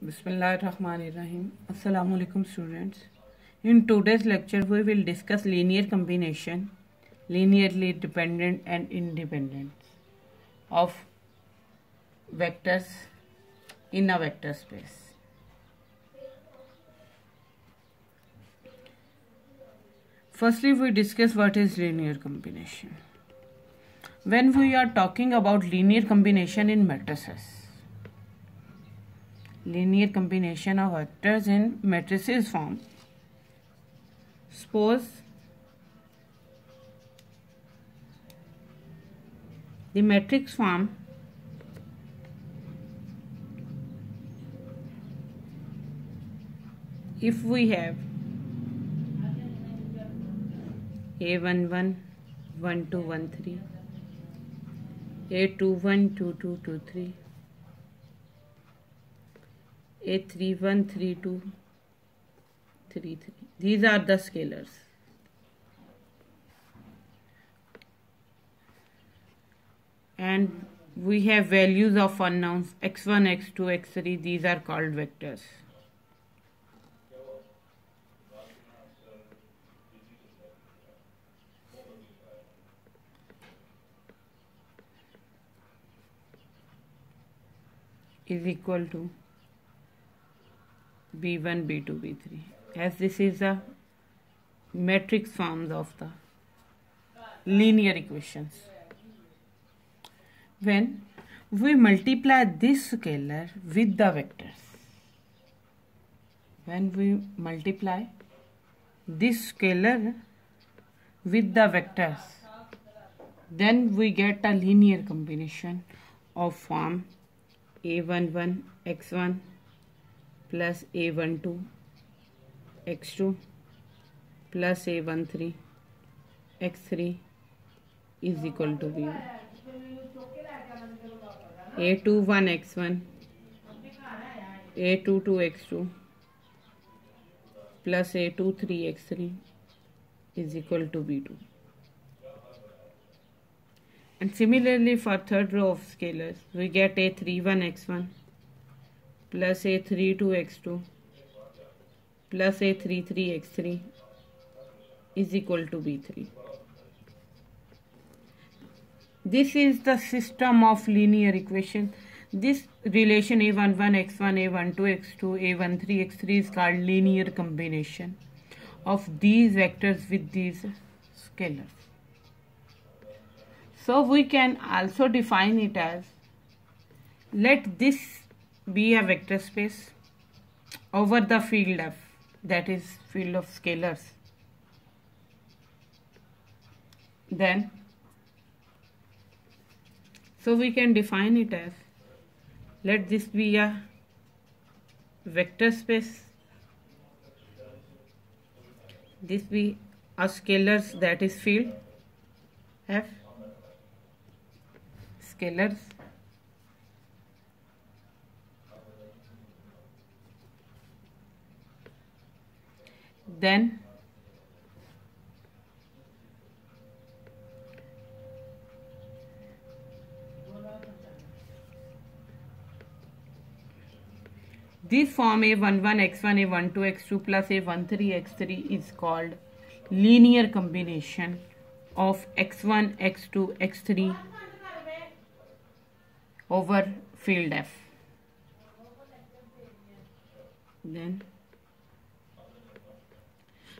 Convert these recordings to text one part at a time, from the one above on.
Bismillahirrahmanirrahim. Assalamu alaikum students. In today's lecture we will discuss linear combination, linearly dependent and independent of vectors in a vector space. Firstly, we discuss what is linear combination. When we are talking about linear combination in matrices, linear combination of vectors in matrices form. Suppose the matrix form if we have A11 1 2 1 3, A21 2 2 2 3, A31 3 2 3 3. These are the scalars. And we have values of unknowns x1, x2, x3. These are called vectors. Is equal to b1, b2, b3, as this is the matrix forms of the linear equations. When we multiply this scalar with the vectors, when we multiply this scalar with the vectors, then we get a linear combination of form A11 x1 plus A12 x2 plus A13 x3 is equal to b1. A21 x1 A22 x2 plus A23 x3 is equal to b2. And similarly for third row of scalars, we get A31 x1 plus A32 x2 plus A33 x3 is equal to b3. This is the system of linear equation. This relation A11 x1, A12 x2, A13 x3 is called linear combination of these vectors with these scalars. So we can also define it as, let this be a vector space over the field F, that is field of scalars. Then, so we can define it as, let this be a vector space, this be a scalars, that is field F, scalars, then this form A11 x1, A12 x2 plus A13 x3 is called linear combination of x1, x2, x3 over field F. Then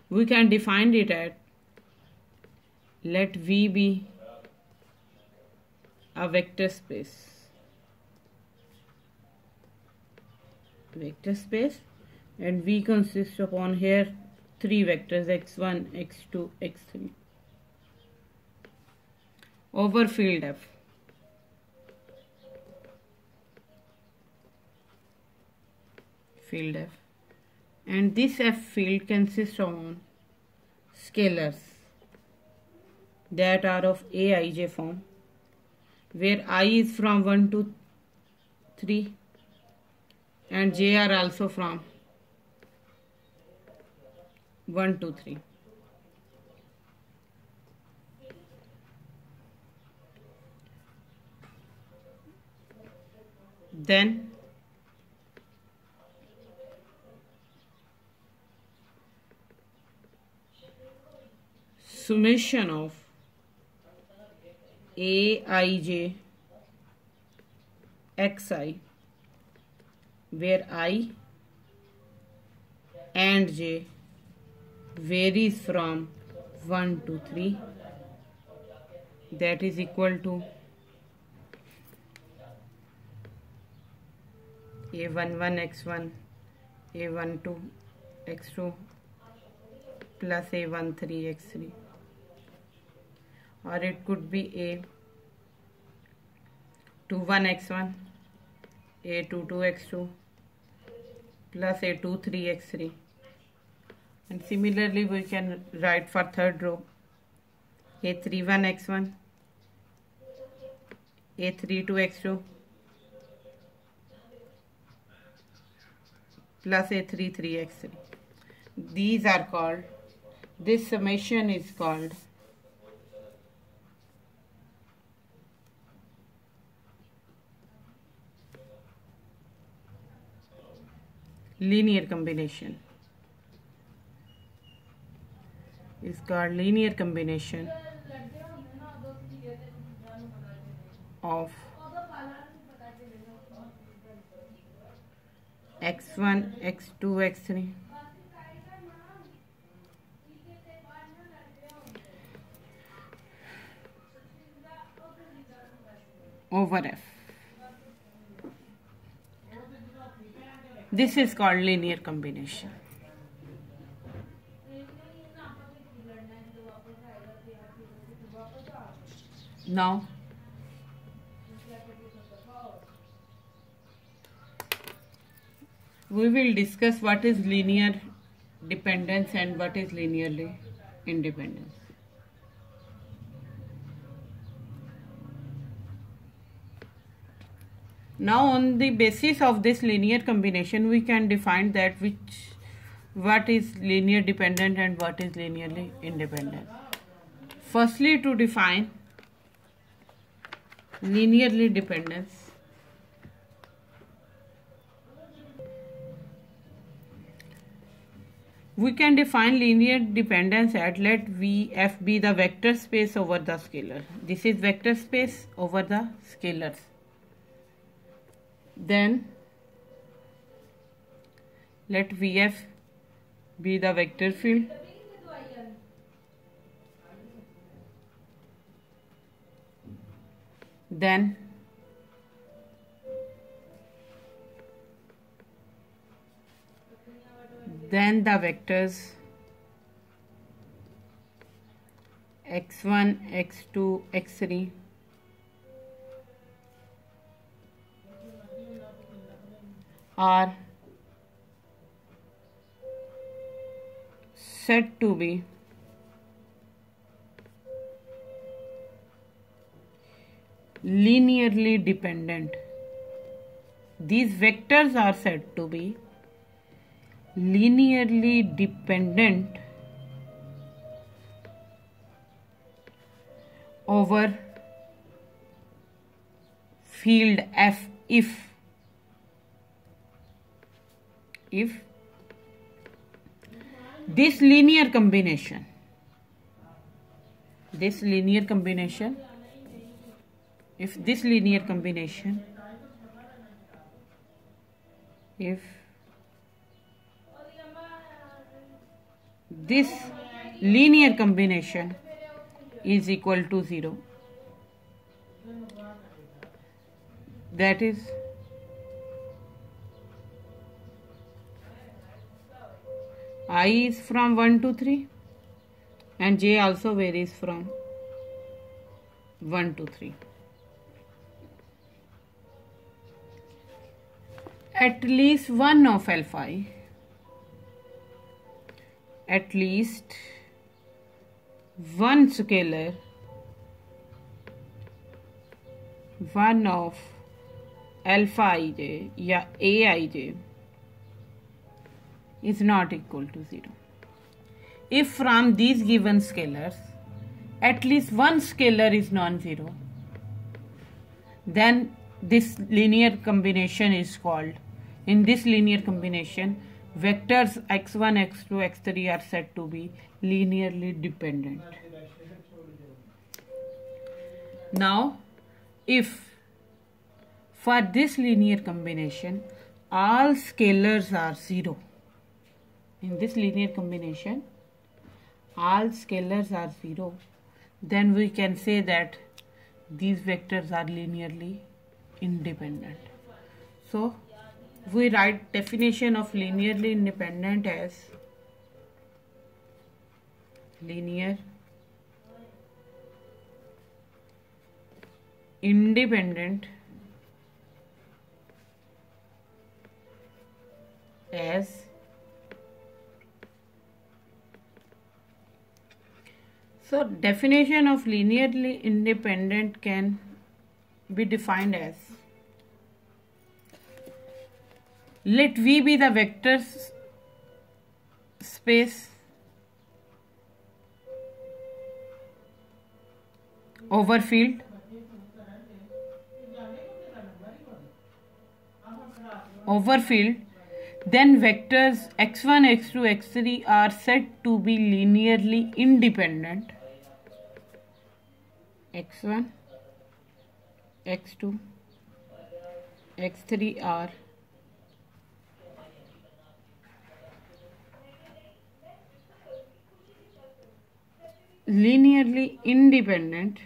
we can define it at, let V be a vector space. Vector space, and V consists upon here three vectors x1, x2, x3 over field F. Field F, and this F field consists of scalars that are of Aij form, where I is from 1 to 3 and j are also from 1 to 3. Then summation of aij xi, where I and j varies from 1 to 3, that is equal to a11 x1 a12 x2 plus a13 x3, or it could be a21 x1 a22 x2 plus a23 x3. And similarly we can write for third row a31 x1 a32 x2 plus a33 x3. These are called, this summation is called linear combination. Is called linear combination of x1 x2 x3 over f. This is called linear combination. Now we will discuss what is linear dependence and what is linearly independence. Now on the basis of this linear combination we can define that what is linear dependent and what is linearly independent. Firstly, to define linearly dependence, we can define linear dependence at let Vf be the vector space over the scalar. This is vector space over the scalars. Then let Vf be the vector field. Then the vectors x1, x2, x3 are said to be linearly dependent. These vectors are said to be linearly dependent over field F if this linear combination if this linear combination if this linear combination is equal to 0, that is I is from 1 to 3 and j also varies from 1 to 3. At least one of L5, at least one scalar, one of alpha ij या aij is not equal to 0. If from these given scalars at least one scalar is non-zero, then this linear combination is called, in this linear combination vectors x1, x2, x3 are said to be linearly dependent. Now if for this linear combination all scalars are 0, in this linear combination all scalars are 0, then we can say that these vectors are linearly independent. So we write definition of linearly independent as linear independent as so definition of linearly independent can be defined as, let V be the vector space over field then vectors x1, x2, x3 are said to be linearly independent. x1, x2, x3 are linearly independent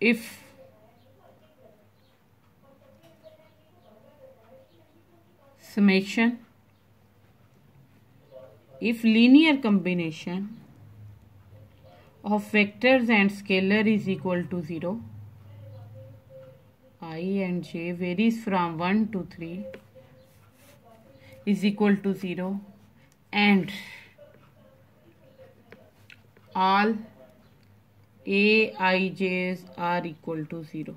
if summation, if linear combination of vectors and scalar is equal to 0, I and j varies from 1 to 3 is equal to 0, and all aij's are equal to 0,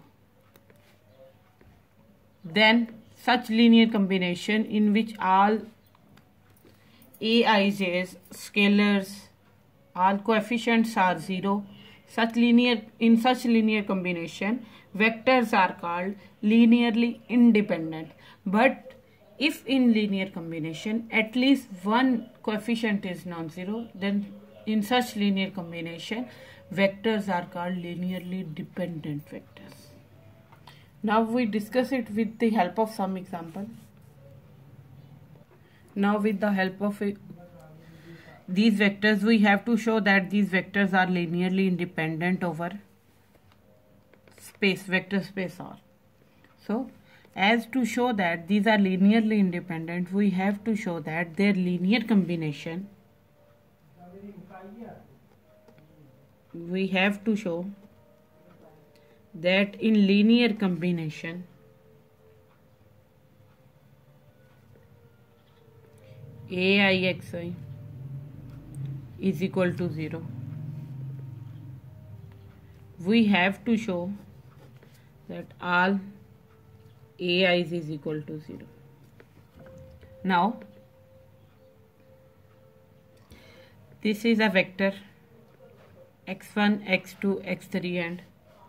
then such linear combination in which all aij's, scalars, all coefficients are 0, in such linear combination vectors are called linearly independent. But if in linear combination at least one coefficient is non-zero, then in such linear combination vectors are called linearly dependent vectors. Now we discuss it with the help of some example. Now with the help of these vectors, we have to show that these vectors are linearly independent over space, vector space R. So as to show that these are linearly independent, we have to show that their linear combination, we have to show that in linear combination aixi is equal to 0. We have to show that all ai's is equal to 0. Now this is a vector x1, x2, x3 and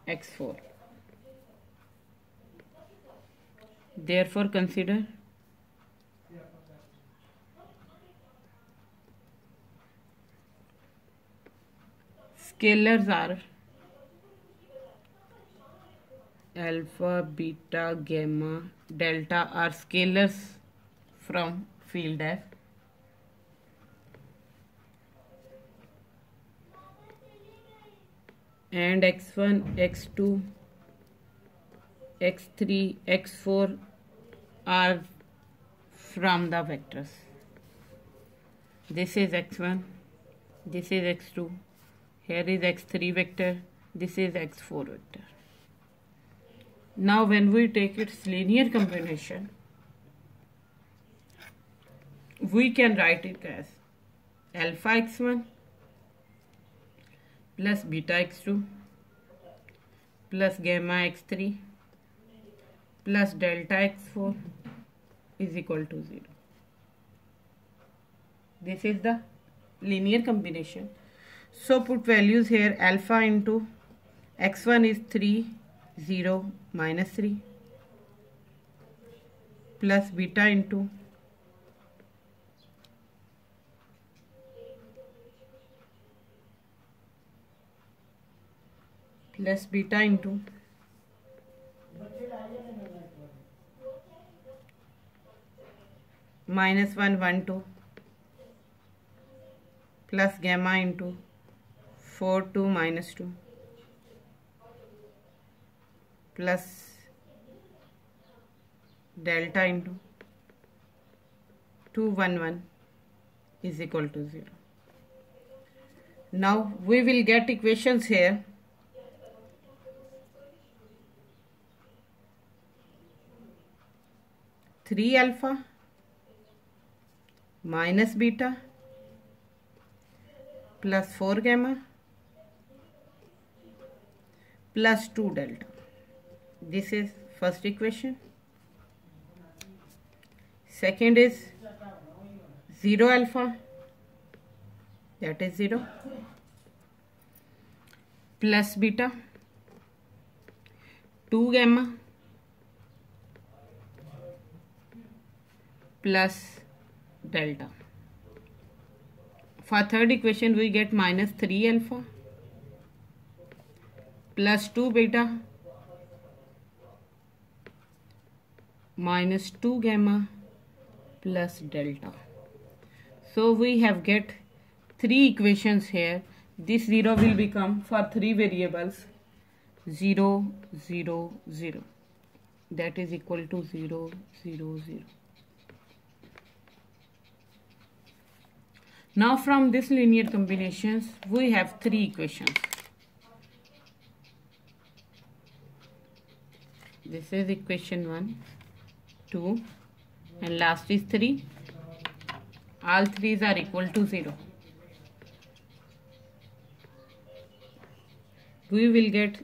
x4. Therefore consider scalars are alpha, beta, gamma, delta are scalars from field F. And x1, x2, x3, x4 are from the vectors. This is x1, this is x2, here is x3 vector, this is x4 vector. Now when we take its linear combination, we can write it as alpha x1 plus beta x2 plus gamma x3 plus delta x4 is equal to 0. This is the linear combination. So put values here. Alpha into x1 is 3, 0, minus 3 plus beta into plus beta into -1 1 2 plus gamma into 4 2 minus 2 plus delta into 2 1 1 is equal to 0. Now we will get equations here. Three alpha minus beta plus 4 gamma plus 2 delta. This is first equation. Second is 0 alpha, that is 0, plus beta 2 gamma plus delta. For third equation we get -3 alpha plus 2 beta minus 2 gamma plus delta. So we have get 3 equations here. This 0 will become for 3 variables 0 0 0, that is equal to 0 0 0. Now from this linear combinations we have 3 equations. This is equation 1, 2 and last is 3. All 3's are equal to 0. We will get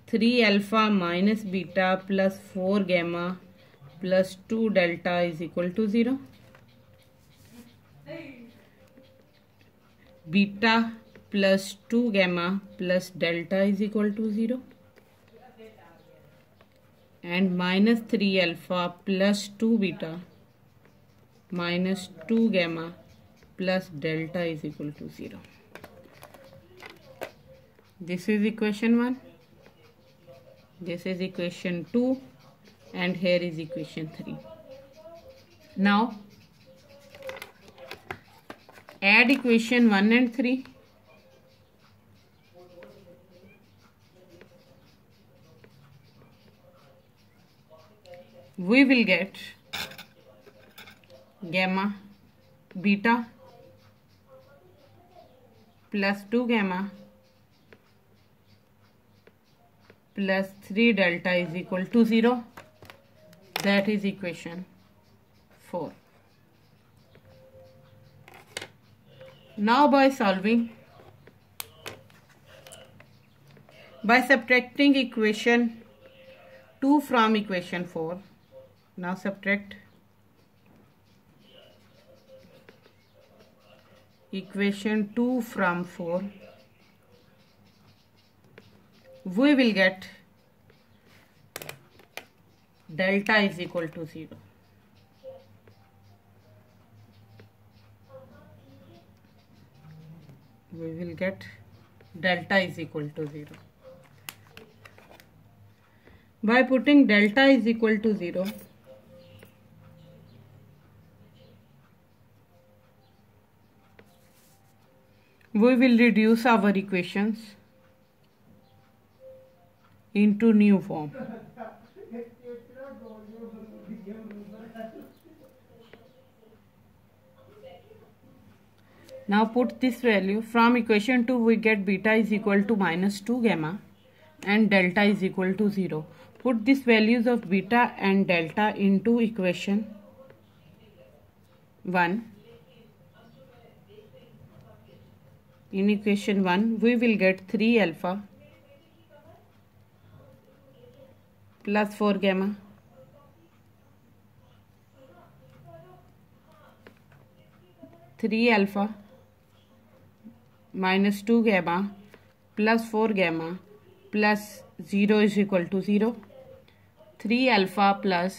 3 alpha minus beta plus 4 gamma plus 2 delta is equal to 0. Beta plus 2 gamma plus delta is equal to 0. And minus 3 alpha plus 2 beta minus 2 gamma plus delta is equal to 0. This is equation 1. This is equation 2 and here is equation 3. Now add equation 1 and 3. We will get gamma beta plus 2 gamma plus 3 delta is equal to 0. That is equation 4. Now by subtracting equation 2 from equation 4, now subtract equation 2 from 4, we will get delta is equal to 0. We will get delta is equal to 0. By putting delta is equal to 0, we will reduce our equations into new form. Now put this value from equation 2, we get beta is equal to minus 2 gamma and delta is equal to 0. Put these values of beta and delta into equation 1. In equation 1 we will get 3 alpha plus 4 gamma (3 alpha minus 2 gamma plus 4 gamma plus 0 is equal to 0. 3 alpha plus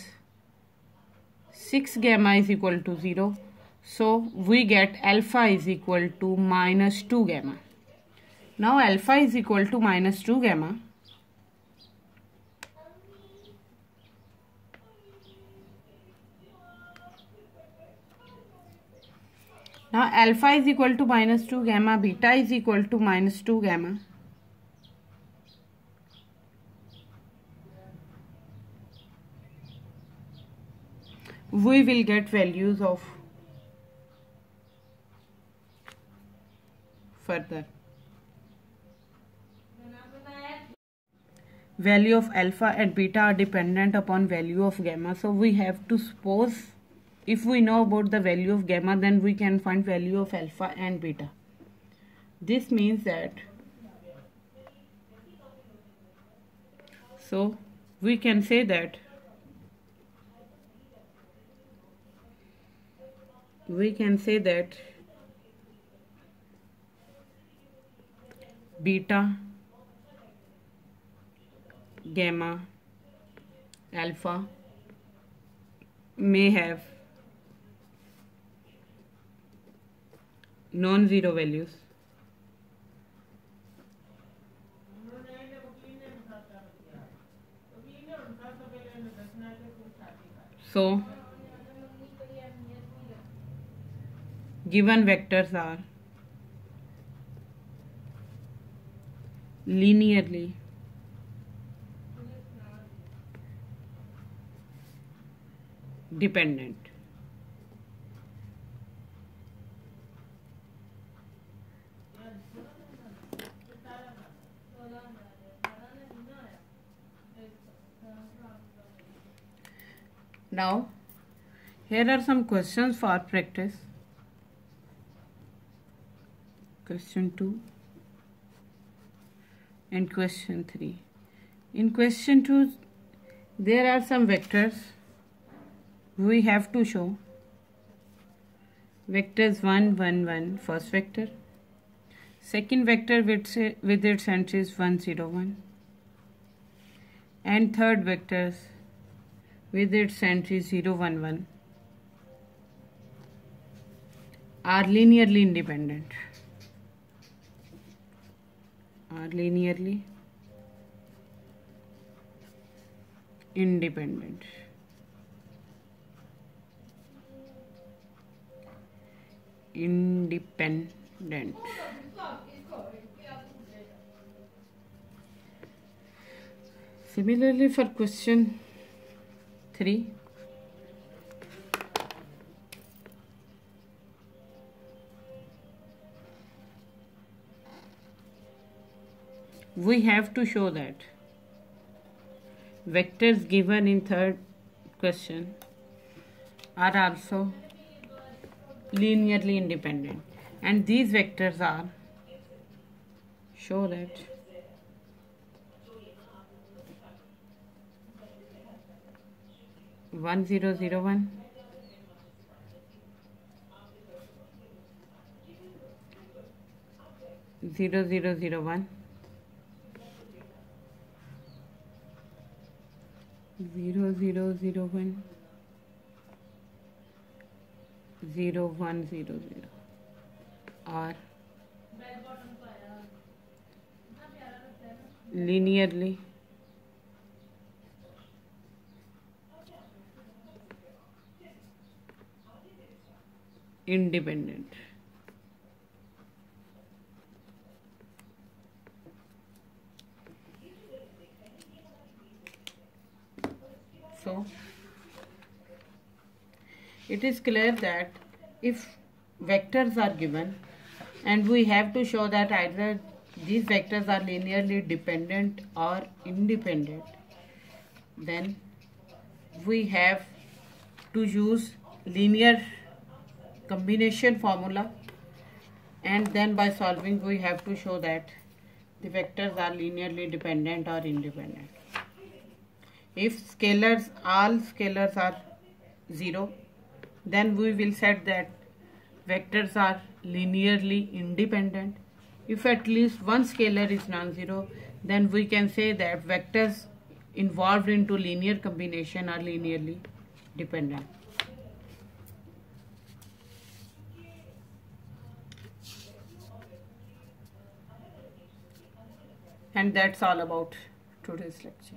6 gamma is equal to 0. So we get alpha is equal to minus 2 gamma. Now alpha is equal to minus 2 gamma. Now alpha is equal to minus 2 gamma, beta is equal to minus 2 gamma. We will get values of further. Value of alpha and beta are dependent upon value of gamma. So we have to suppose, if we know about the value of gamma, then we can find value of alpha and beta. This means that, so we can say that beta, gamma, alpha may have non-zero values. So given vectors are linearly dependent. Now, here are some questions for practice. Question 2 and question 3. In question 2, there are some vectors we have to show. Vectors 1, 1, 1, first vector. Second vector with its entries 1, 0, 1. And third vectors with its entries 0, 1, 1 are linearly independent. Independent. Similarly, for question 3, we have to show that vectors given in third question are also linearly independent, and these vectors are, show that one, 0, 0, 1, 0, 0, 0, 1, 0, 0, 0, 1, 0, 1, 0, 0 are linearly independent. So it is clear that if vectors are given and we have to show that either these vectors are linearly dependent or independent, then we have to use linear combination formula, and then by solving we have to show that the vectors are linearly dependent or independent. If all scalars are 0, then we will set that vectors are linearly independent. If at least one scalar is non-zero, then we can say that vectors involved into linear combination are linearly dependent. And that's all about today's lecture.